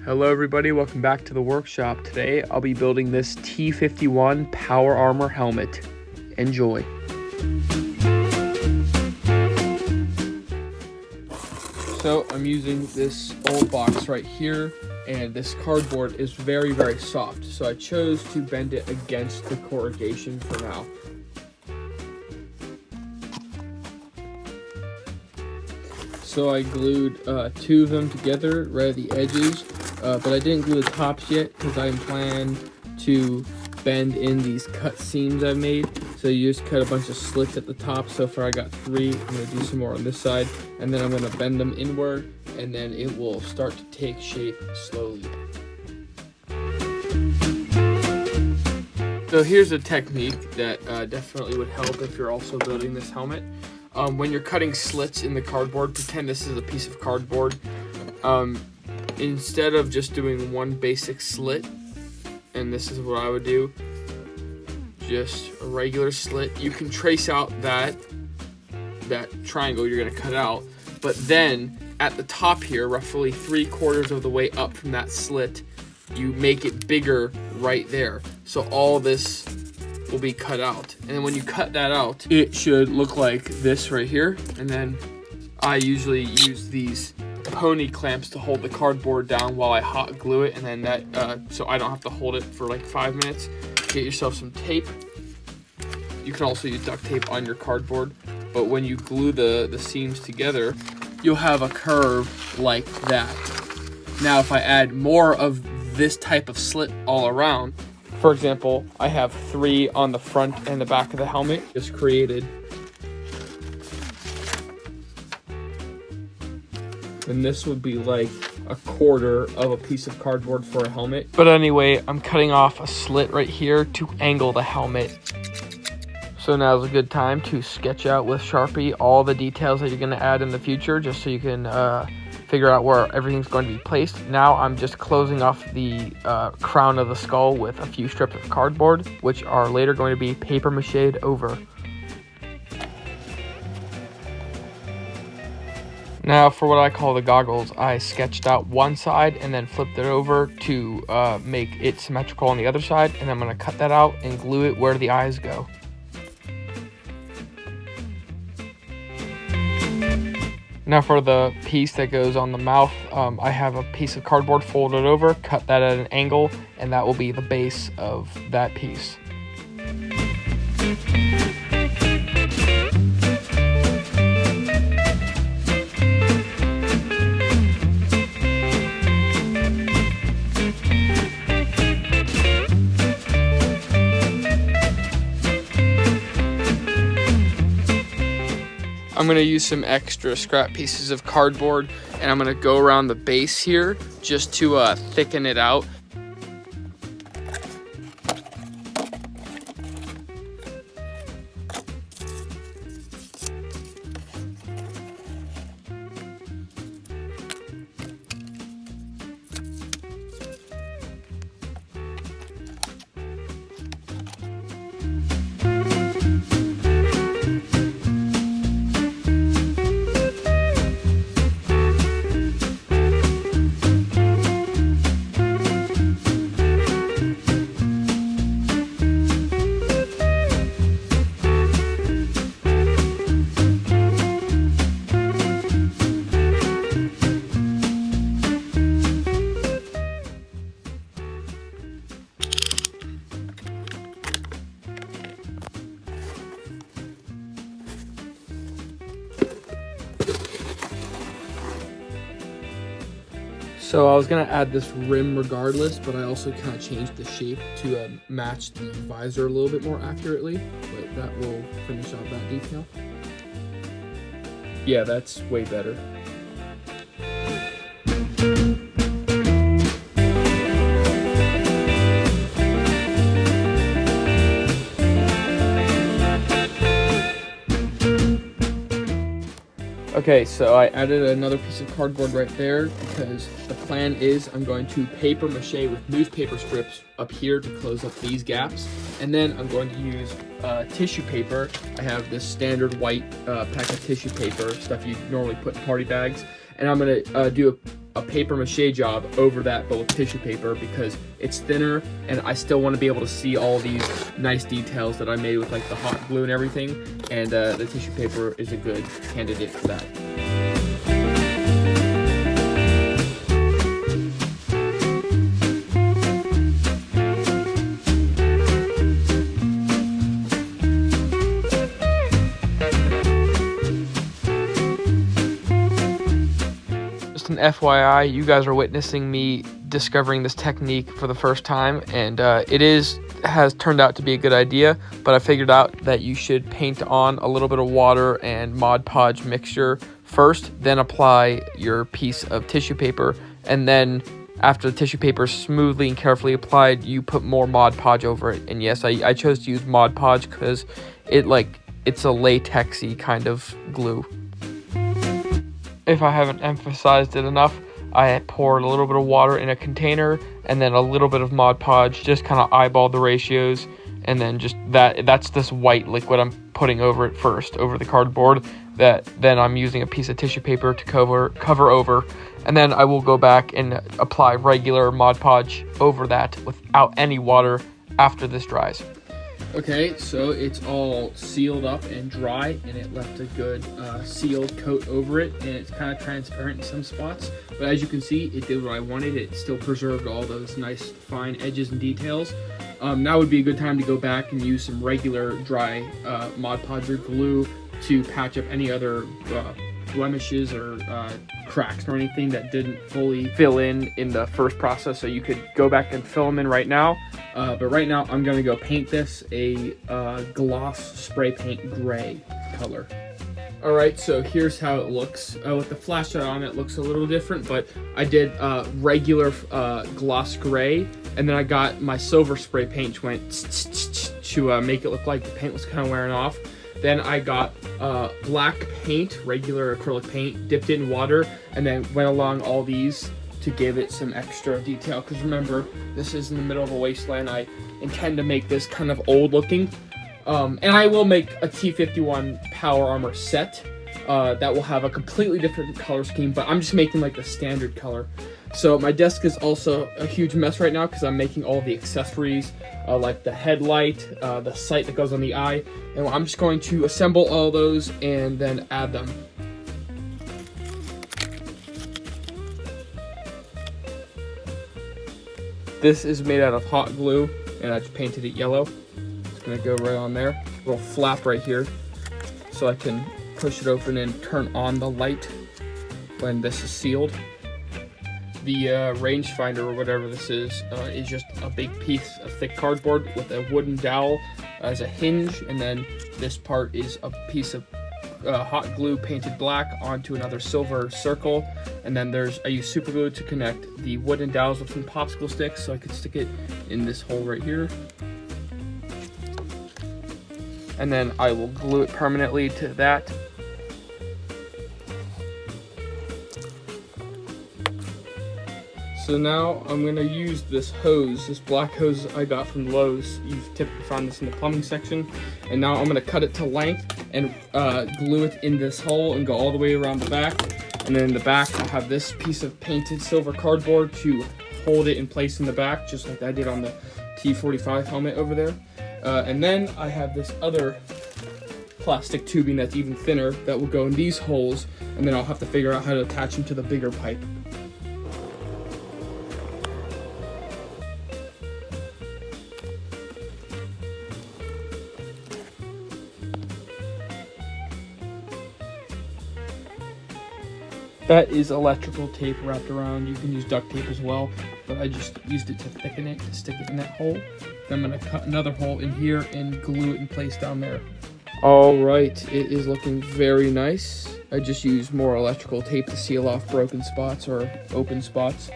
Hello everybody, welcome back to the workshop. Today I'll be building this T-51 Power Armor helmet. Enjoy. So I'm using this old box right here, and this cardboard is very, very soft. So I chose to bend it against the corrugation for now. So I glued two of them together right at the edges, but I didn't glue the tops yet because I plan to bend in these cut seams I've made. So you just cut a bunch of slits at the top. So far I got 3. I'm going to do some more on this side, and then I'm going to bend them inward, and then it will start to take shape slowly. So here's a technique that definitely would help if you're also building this helmet. When you're cutting slits in the cardboard, pretend this is a piece of cardboard. Instead of just doing one basic slit, and this is what I would do, just a regular slit, you can trace out that triangle you're going to cut out, but then at the top here, roughly 3/4 of the way up from that slit, you make it bigger right there. So all this will be cut out, and then when you cut that out, it should look like this right here. And then I usually use these pony clamps to hold the cardboard down while I hot glue it, and then that so I don't have to hold it for like 5 minutes. Get yourself some tape. You can also use duct tape on your cardboard, but when you glue the seams together, you'll have a curve like that. Now if I add more of this type of slit all around, for example, I have 3 on the front and the back of the helmet just created. And this would be like 1/4 of a piece of cardboard for a helmet. But anyway, I'm cutting off a slit right here to angle the helmet. So now's a good time to sketch out with Sharpie all the details that you're going to add in the future, just so you can figure out where everything's going to be placed. Now I'm just closing off the crown of the skull with a few strips of cardboard, which are later going to be paper mache'd over. Now for what I call the goggles, I sketched out one side and then flipped it over to make it symmetrical on the other side, and I'm going to cut that out and glue it where the eyes go. Now for the piece that goes on the mouth, I have a piece of cardboard folded over, cut that at an angle, and that will be the base of that piece. I'm going to use some extra scrap pieces of cardboard, and I'm going to go around the base here just to thicken it out. So I was going to add this rim regardless, but I also kind of changed the shape to match the visor a little bit more accurately, but that will finish off that detail. Yeah, that's way better. Okay, so I added another piece of cardboard right there because the plan is I'm going to paper mache with newspaper strips up here to close up these gaps. And then I'm going to use tissue paper. I have this standard white pack of tissue paper, stuff you normally put in party bags. And I'm going to do a a paper mache job over that, but with tissue paper, because it's thinner and I still want to be able to see all these nice details that I made with like the hot glue and everything, and the tissue paper is a good candidate for that. An FYI, you guys are witnessing me discovering this technique for the first time, and it has turned out to be a good idea, but I figured out that you should paint on a little bit of water and Mod Podge mixture first, then apply your piece of tissue paper, and then after the tissue paper is smoothly and carefully applied, you put more Mod Podge over it. And yes, I chose to use Mod Podge because it's a latexy kind of glue. If I haven't emphasized it enough, I poured a little bit of water in a container and then a little bit of Mod Podge, just kind of eyeball the ratios, and then just that's this white liquid I'm putting over it first, over the cardboard, that then I'm using a piece of tissue paper to cover over, and then I will go back and apply regular Mod Podge over that without any water after this dries. Okay, so it's all sealed up and dry, and it left a good sealed coat over it, and it's kind of transparent in some spots, but as you can see, it did what I wanted. It still preserved all those nice fine edges and details. Now would be a good time to go back and use some regular dry Mod Podge or glue to patch up any other blemishes or cracks or anything that didn't fully fill in the first process. So you could go back and fill them in right now, but right now I'm going to go paint this a gloss spray paint gray color. Alright, so here's how it looks. With the flashlight on, it looks a little different, but I did regular gloss gray, and then I got my silver spray paint to make it look like the paint was kind of wearing off. Then I got black paint, regular acrylic paint, dipped it in water, and then went along all these to give it some extra detail. Because remember, this is in the middle of a wasteland. I intend to make this kind of old looking. And I will make a T-51 Power Armor set that will have a completely different color scheme, but I'm just making like the standard color. So my desk is also a huge mess right now because I'm making all the accessories, like the headlight, the sight that goes on the eye, and I'm just going to assemble all those and then add them. This is made out of hot glue, and I just painted it yellow. It's gonna go right on there. A little flap right here, so I can push it open and turn on the light when this is sealed. The rangefinder, or whatever this is just a big piece of thick cardboard with a wooden dowel as a hinge, and then this part is a piece of hot glue painted black onto another silver circle, and then I use super glue to connect the wooden dowels with some popsicle sticks so I could stick it in this hole right here. And then I will glue it permanently to that. So now I'm going to use this hose, this black hose I got from Lowe's. You've typically found this in the plumbing section. And now I'm going to cut it to length and glue it in this hole and go all the way around the back. And then in the back I'll have this piece of painted silver cardboard to hold it in place in the back, just like I did on the T-45 helmet over there. And then I have this other plastic tubing that's even thinner that will go in these holes, and then I'll have to figure out how to attach them to the bigger pipe. That is electrical tape wrapped around. You can use duct tape as well, but I just used it to thicken it, to stick it in that hole. Then I'm going to cut another hole in here and glue it in place down there. Alright, it is looking very nice. I just used more electrical tape to seal off broken spots or open spots.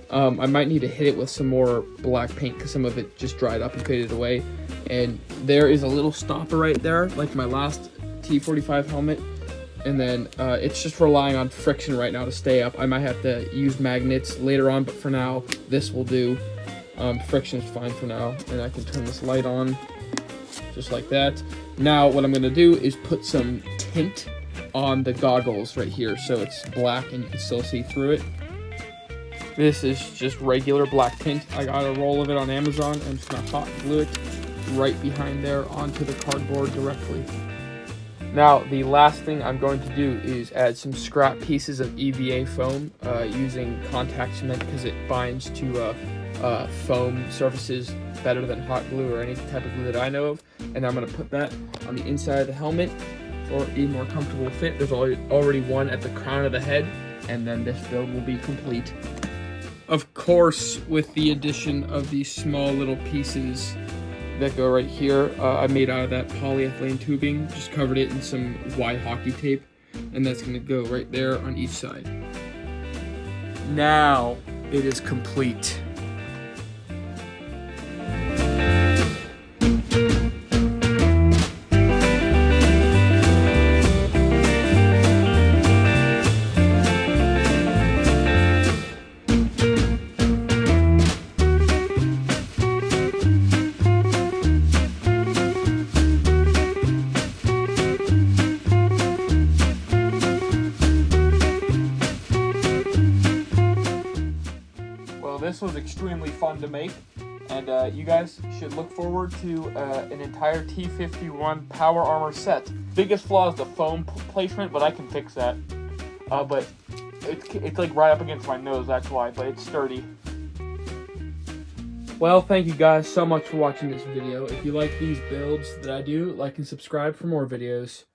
I might need to hit it with some more black paint because some of it just dried up and faded away. And there is a little stopper right there, like my last T-45 helmet. And then it's just relying on friction right now to stay up. I might have to use magnets later on, but for now, this will do. Friction is fine for now. And I can turn this light on just like that. Now what I'm going to do is put some tint on the goggles right here so it's black and you can still see through it. This is just regular black paint. I got a roll of it on Amazon. I'm just gonna hot glue it right behind there onto the cardboard directly. Now, the last thing I'm going to do is add some scrap pieces of EVA foam using contact cement because it binds to foam surfaces better than hot glue or any type of glue that I know of. And I'm going to put that on the inside of the helmet for a more comfortable fit. There's already one at the crown of the head, and then this build will be complete. Of course, with the addition of these small little pieces that go right here, I made out of that polyethylene tubing, just covered it in some wide hockey tape, and that's going to go right there on each side. Now it is complete. This was extremely fun to make, and you guys should look forward to an entire T-51 Power Armor set. Biggest flaw is the foam placement, but I can fix that. But it's like right up against my nose, that's why, but it's sturdy. Well, thank you guys so much for watching this video. If you like these builds that I do, like and subscribe for more videos.